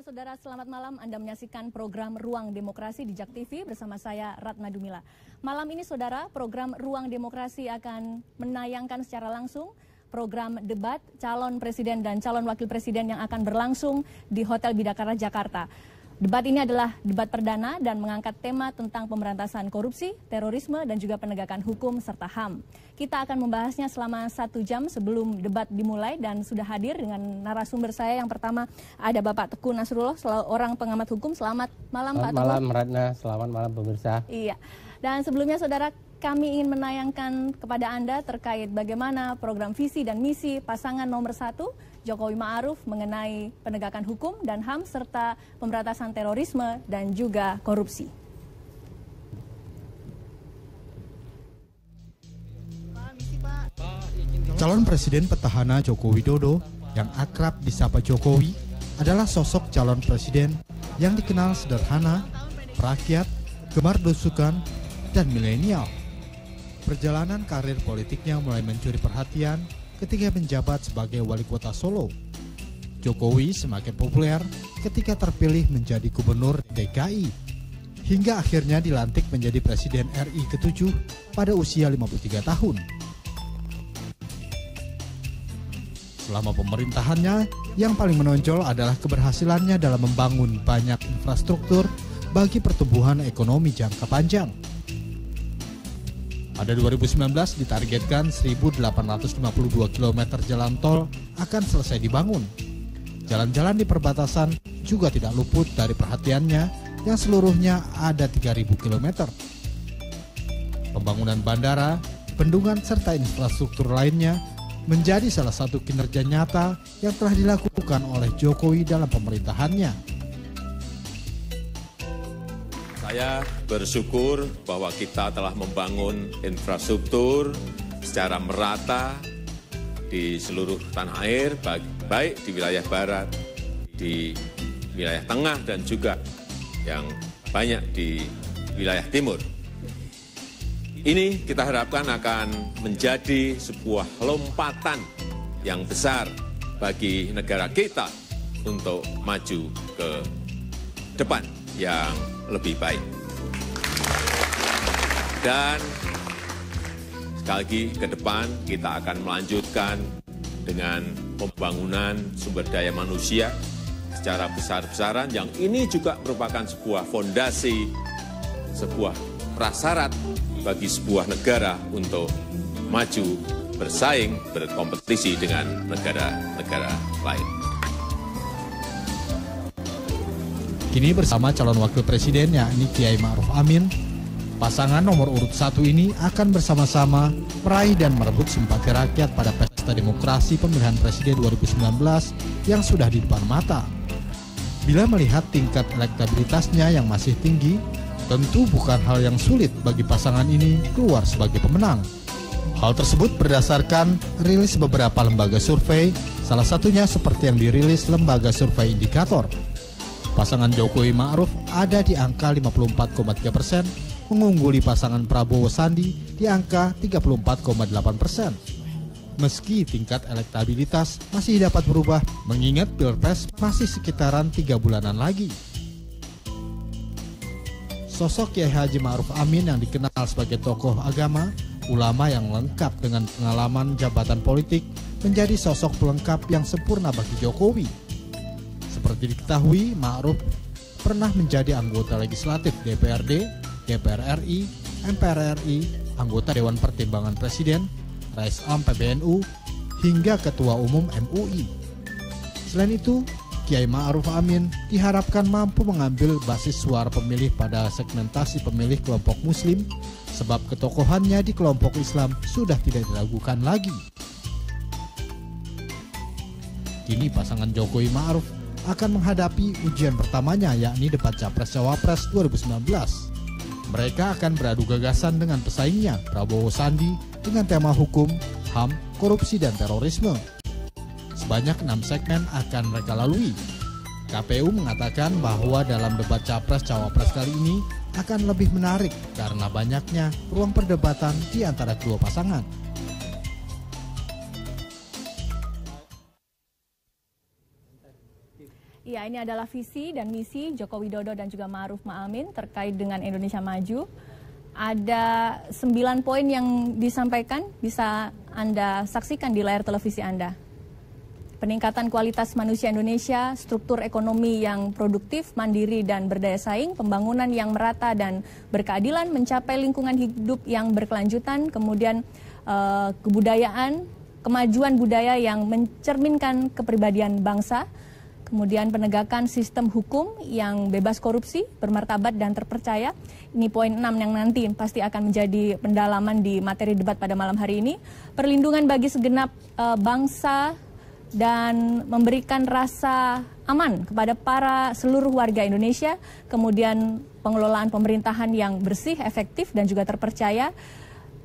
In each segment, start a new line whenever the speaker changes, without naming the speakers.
Halo saudara, selamat malam. Anda menyaksikan program Ruang Demokrasi di JAK TV bersama saya Ratna Dumila. Malam ini saudara, program Ruang Demokrasi akan menayangkan secara langsung program debat calon presiden dan calon wakil presiden yang akan berlangsung di Hotel Bidakara, Jakarta. Debat ini adalah debat perdana dan mengangkat tema tentang pemberantasan korupsi, terorisme, dan juga penegakan hukum serta HAM. Kita akan membahasnya selama 1 jam sebelum debat dimulai dan sudah hadir dengan narasumber saya. Yang pertama ada Bapak Teguh Nasrullah, seorang pengamat hukum. Selamat malam Pak Teguh.
Selamat malam Ratna, selamat malam pemirsa.
Iya, dan sebelumnya saudara, kami ingin menayangkan kepada Anda terkait bagaimana program visi dan misi pasangan nomor 1 Jokowi Ma'ruf mengenai penegakan hukum dan HAM serta pemberantasan terorisme dan juga korupsi.
Calon Presiden petahana Joko Widodo yang akrab disapa Jokowi adalah sosok calon presiden yang dikenal sederhana, perakyat, gemar belusukan, dan milenial. Perjalanan karir politiknya mulai mencuri perhatian ketika menjabat sebagai wali kota Solo. Jokowi semakin populer ketika terpilih menjadi gubernur DKI, hingga akhirnya dilantik menjadi Presiden RI ke-7 pada usia 53 tahun. Selama pemerintahannya, yang paling menonjol adalah keberhasilannya dalam membangun banyak infrastruktur bagi pertumbuhan ekonomi jangka panjang. Pada 2019 ditargetkan 1.852 km jalan tol akan selesai dibangun. Jalan-jalan di perbatasan juga tidak luput dari perhatiannya yang seluruhnya ada 3.000 km. Pembangunan bandara, bendungan serta infrastruktur lainnya menjadi salah satu kinerja nyata yang telah dilakukan oleh Jokowi dalam pemerintahannya.
Saya bersyukur bahwa kita telah membangun infrastruktur secara merata di seluruh tanah air, baik di wilayah barat, di wilayah tengah, dan juga yang banyak di wilayah timur. Ini kita harapkan akan menjadi sebuah lompatan yang besar bagi negara kita untuk maju ke depan yang lebih baik. Dan sekali lagi ke depan kita akan melanjutkan dengan pembangunan sumber daya manusia secara besar-besaran, yang ini juga merupakan sebuah fondasi, sebuah prasyarat bagi sebuah negara untuk maju, bersaing, berkompetisi dengan negara-negara lain.
Kini bersama calon wakil presiden yakni Kiai Ma'ruf Amin, pasangan nomor urut 1 ini akan bersama-sama meraih dan merebut simpati rakyat pada pesta demokrasi pemilihan presiden 2019 yang sudah di depan mata. Bila melihat tingkat elektabilitasnya yang masih tinggi, tentu bukan hal yang sulit bagi pasangan ini keluar sebagai pemenang. Hal tersebut berdasarkan rilis beberapa lembaga survei, salah satunya seperti yang dirilis lembaga survei Indikator. Pasangan Jokowi Ma'ruf ada di angka 54,3%, mengungguli pasangan Prabowo Sandi di angka 34,8%. Meski tingkat elektabilitas masih dapat berubah, mengingat Pilpres masih sekitaran 3 bulanan lagi. Sosok Kiai Haji Ma'ruf Amin yang dikenal sebagai tokoh agama, ulama yang lengkap dengan pengalaman jabatan politik, menjadi sosok pelengkap yang sempurna bagi Jokowi. Seperti diketahui, Ma'ruf pernah menjadi anggota legislatif DPRD, DPR RI, MPR RI, anggota Dewan Pertimbangan Presiden, Rais Am PBNU, hingga Ketua Umum MUI. Selain itu, Kiai Ma'ruf Amin diharapkan mampu mengambil basis suara pemilih pada segmentasi pemilih kelompok Muslim, sebab ketokohannya di kelompok Islam sudah tidak diragukan lagi. Kini pasangan Jokowi Ma'ruf akan menghadapi ujian pertamanya, yakni debat Capres-Cawapres 2019. Mereka akan beradu gagasan dengan pesaingnya, Prabowo Sandi, dengan tema hukum, HAM, korupsi, dan terorisme. Sebanyak 6 segmen akan mereka lalui. KPU mengatakan bahwa dalam debat Capres-Cawapres kali ini akan lebih menarik karena banyaknya ruang perdebatan di antara kedua pasangan.
Ya, ini adalah visi dan misi Joko Widodo dan juga Ma'ruf Amin terkait dengan Indonesia Maju. Ada 9 poin yang disampaikan, bisa Anda saksikan di layar televisi Anda. Peningkatan kualitas manusia Indonesia, struktur ekonomi yang produktif, mandiri dan berdaya saing, pembangunan yang merata dan berkeadilan, mencapai lingkungan hidup yang berkelanjutan, kemudian kebudayaan, kemajuan budaya yang mencerminkan kepribadian bangsa, kemudian penegakan sistem hukum yang bebas korupsi, bermartabat dan terpercaya. Ini poin 6 yang nanti pasti akan menjadi pendalaman di materi debat pada malam hari ini. Perlindungan bagi segenap bangsa dan memberikan rasa aman kepada seluruh warga Indonesia. Kemudian pengelolaan pemerintahan yang bersih, efektif dan juga terpercaya.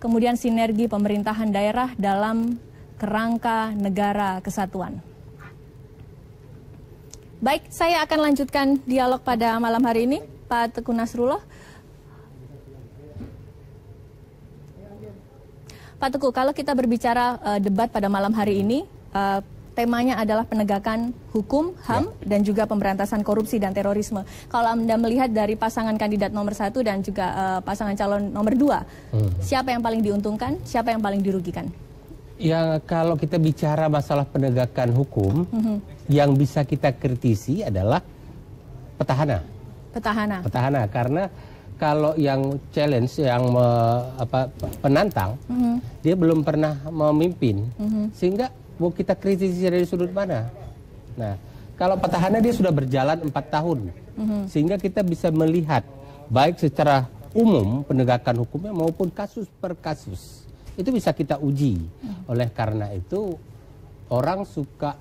Kemudian sinergi pemerintahan daerah dalam kerangka negara kesatuan. Baik, saya akan lanjutkan dialog pada malam hari ini, Pak Teguh Nasrullah. Pak Teguh, kalau kita berbicara debat pada malam hari ini, temanya adalah penegakan hukum, HAM, dan juga pemberantasan korupsi dan terorisme. Kalau Anda melihat dari pasangan kandidat nomor 1 dan juga pasangan calon nomor 2, siapa yang paling diuntungkan, siapa yang paling dirugikan?
Ya, kalau kita bicara masalah penegakan hukum, yang bisa kita kritisi adalah petahana. Petahana, karena kalau yang challenge, yang penantang, dia belum pernah memimpin, sehingga mau kita kritisi dari sudut mana? Nah, kalau petahana dia sudah berjalan 4 tahun, sehingga kita bisa melihat baik secara umum penegakan hukumnya maupun kasus per kasus. Itu bisa kita uji. Oleh karena itu orang suka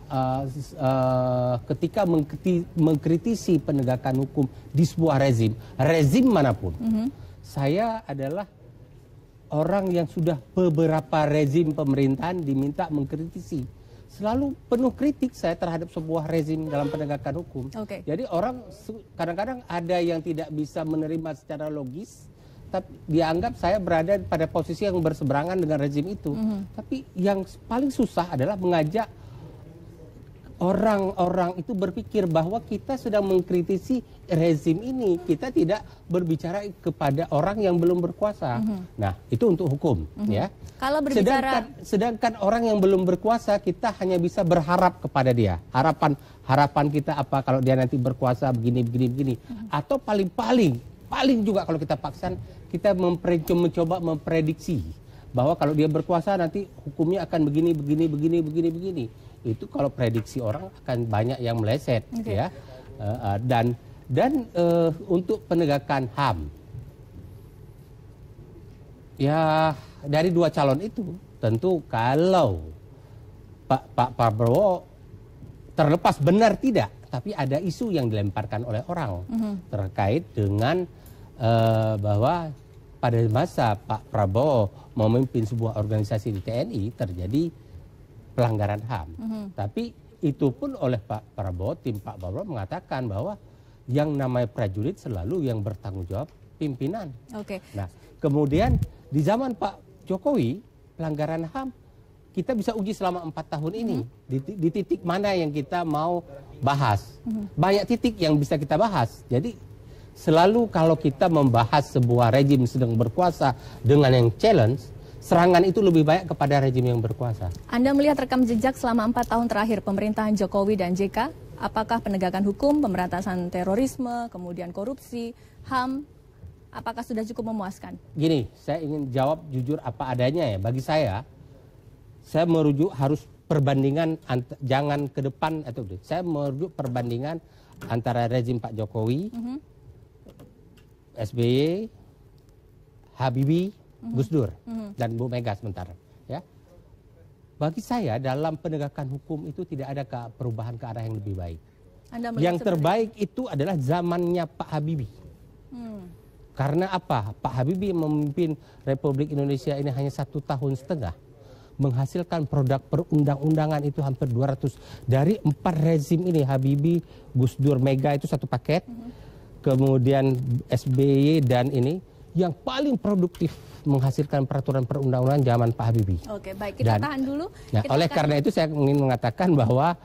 ketika mengkritisi penegakan hukum di sebuah rezim manapun. Saya adalah orang yang sudah beberapa rezim pemerintahan diminta mengkritisi. Selalu penuh kritik saya terhadap sebuah rezim dalam penegakan hukum. Jadi orang kadang-kadang ada yang tidak bisa menerima secara logis, tapi dianggap saya berada pada posisi yang berseberangan dengan rezim itu. Tapi yang paling susah adalah mengajak orang-orang itu berpikir bahwa kita sedang mengkritisi rezim ini. Kita tidak berbicara kepada orang yang belum berkuasa. Nah, itu untuk hukum, ya.
Kalau berbicara
sedangkan orang yang belum berkuasa, kita hanya bisa berharap kepada dia. Harapan kita apa kalau dia nanti berkuasa begini. Atau paling juga kalau kita paksa, kita mencoba memprediksi bahwa kalau dia berkuasa nanti hukumnya akan begini. Itu kalau prediksi orang akan banyak yang meleset, ya. Dan untuk penegakan HAM, ya dari 2 calon itu tentu kalau Pak Prabowo terlepas benar tidak, tapi ada isu yang dilemparkan oleh orang terkait dengan bahwa pada masa Pak Prabowo memimpin sebuah organisasi di TNI terjadi pelanggaran HAM. Tapi itu pun oleh Pak Prabowo, tim Pak Prabowo mengatakan bahwa yang namanya prajurit selalu yang bertanggung jawab pimpinan. Nah, kemudian di zaman Pak Jokowi pelanggaran HAM kita bisa uji selama 4 tahun ini. Di titik mana yang kita mau bahas. Banyak titik yang bisa kita bahas. Jadi selalu kalau kita membahas sebuah rejim sedang berkuasa dengan yang challenge, serangan itu lebih banyak kepada rejim yang berkuasa.
Anda melihat rekam jejak selama 4 tahun terakhir pemerintahan Jokowi dan JK, apakah penegakan hukum, pemberantasan terorisme, kemudian korupsi, HAM, apakah sudah cukup memuaskan? Gini,
saya ingin jawab jujur apa adanya ya. Bagi saya merujuk harus perbandingan, jangan ke depan, saya merujuk perbandingan antara rezim Pak Jokowi, SBY, Habibie, Gus Dur, dan Bu Mega sementara. Ya. Bagi saya dalam penegakan hukum itu tidak ada perubahan ke arah yang lebih baik. Yang terbaik itu adalah zamannya Pak Habibie. Karena apa? Pak Habibie memimpin Republik Indonesia ini hanya 1,5 tahun, menghasilkan produk perundang-undangan itu hampir 200. Dari 4 rezim ini, Habibie, Gus Dur, Mega itu satu paket. Kemudian SBY dan ini yang paling produktif menghasilkan peraturan perundang-undangan zaman Pak Habibie.
Baik, kita tahan dulu.
Nah, oleh karena itu saya ingin mengatakan bahwa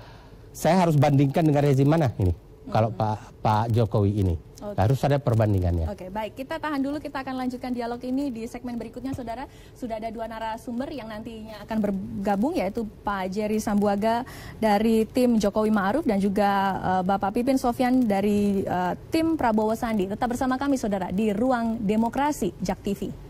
saya harus bandingkan dengan rezim mana ini. kalau Pak Jokowi ini. Harus ada perbandingannya.
Oke, baik. Kita tahan dulu, kita akan lanjutkan dialog ini di segmen berikutnya, Saudara. Sudah ada 2 narasumber yang nantinya akan bergabung, yaitu Pak Jerry Sambuaga dari tim Jokowi Ma'ruf dan juga Bapak Pipin Sofyan dari tim Prabowo Sandi. Tetap bersama kami, Saudara, di Ruang Demokrasi JAK TV.